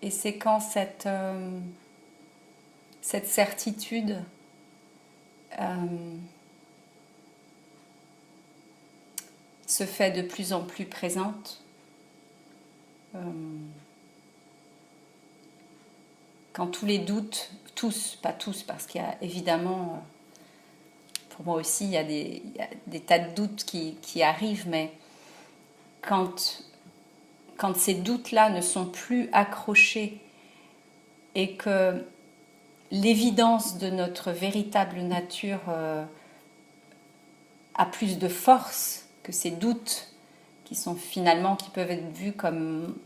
Et c'est quand cette certitude se fait de plus en plus présente, quand tous les doutes, tous, pas tous, parce qu'il y a évidemment, pour moi aussi, il y a des tas de doutes qui arrivent, mais quand ces doutes-là ne sont plus accrochés et que l'évidence de notre véritable nature a plus de force que ces doutes qui peuvent être vus comme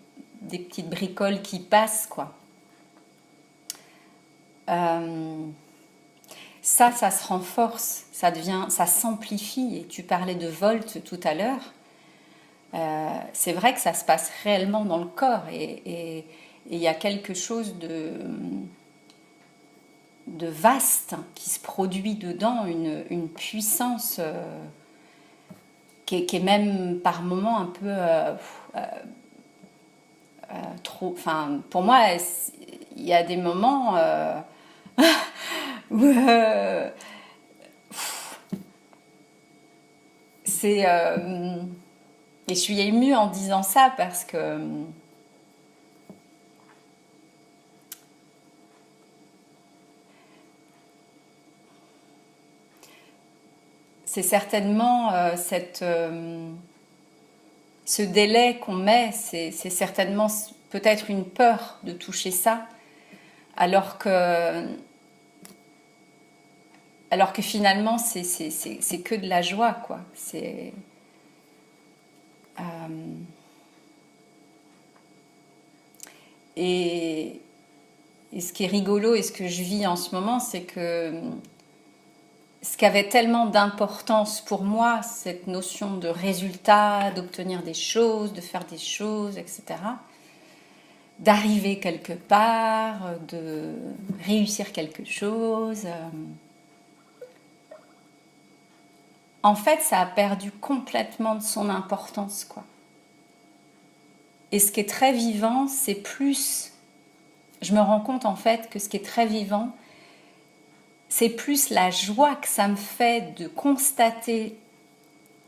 des petites bricoles qui passent, quoi. Ça se renforce, ça s'amplifie. Et tu parlais de volt tout à l'heure. C'est vrai que ça se passe réellement dans le corps et il y a quelque chose de vaste qui se produit dedans, une puissance qui est même par moments un peu trop. Enfin, pour moi, il y a des moments où c'est. Et je suis émue en disant ça parce que c'est certainement ce délai qu'on met, c'est certainement peut-être une peur de toucher ça, alors que finalement c'est que de la joie, quoi. Et ce qui est rigolo et ce que je vis en ce moment, c'est que ce qui avait tellement d'importance pour moi, cette notion de résultat, d'obtenir des choses, de faire des choses, etc., d'arriver quelque part, de réussir quelque chose, en fait, ça a perdu complètement de son importance, quoi. Et ce qui est très vivant, c'est plus... Je me rends compte, en fait, que ce qui est très vivant, c'est plus la joie que ça me fait de constater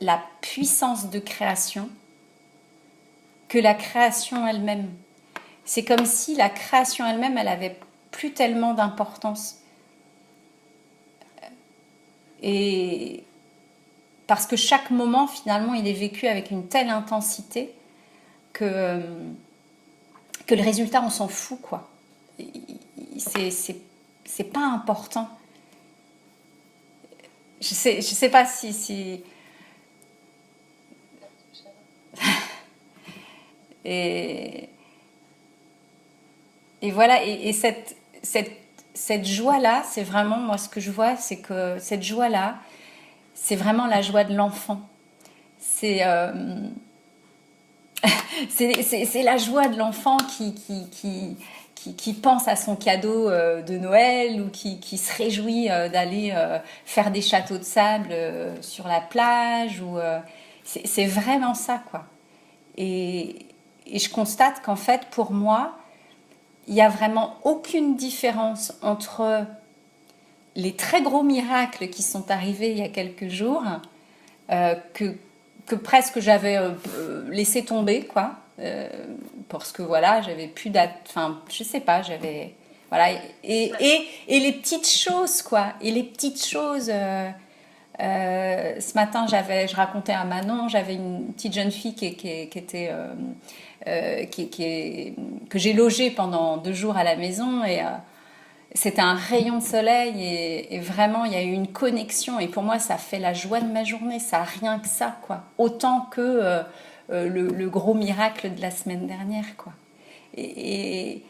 la puissance de création que la création elle-même. C'est comme si la création elle-même, elle avait plus tellement d'importance. Et parce que chaque moment, finalement, il est vécu avec une telle intensité que le résultat, on s'en fout, quoi. C'est pas important. Je sais pas si et voilà, et cette joie-là, c'est vraiment, moi, ce que je vois, c'est que cette joie-là, c'est vraiment la joie de l'enfant. C'est la joie de l'enfant qui pense à son cadeau de Noël ou qui se réjouit d'aller faire des châteaux de sable sur la plage. C'est vraiment ça, quoi. Et je constate qu'en fait, pour moi, il n'y a vraiment aucune différence entre les très gros miracles qui sont arrivés il y a quelques jours, que presque j'avais laissé tomber, quoi. Parce que voilà, j'avais plus enfin, je sais pas, j'avais... Voilà, et les petites choses, quoi. Et les petites choses... ce matin, je racontais à Manon, j'avais une petite jeune fille qui était... que j'ai logée pendant 2 jours à la maison et c'était un rayon de soleil et vraiment il y a eu une connexion et pour moi ça fait la joie de ma journée, ça a rien que ça, quoi, autant que le gros miracle de la semaine dernière, quoi. Et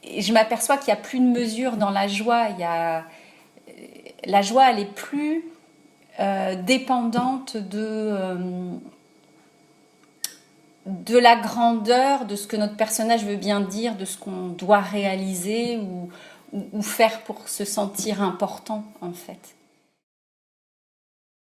je m'aperçois qu'il n'y a plus de mesure dans la joie. La joie, elle est plus dépendante de la grandeur, de ce que notre personnage veut bien dire, de ce qu'on doit réaliser ou faire pour se sentir important, en fait.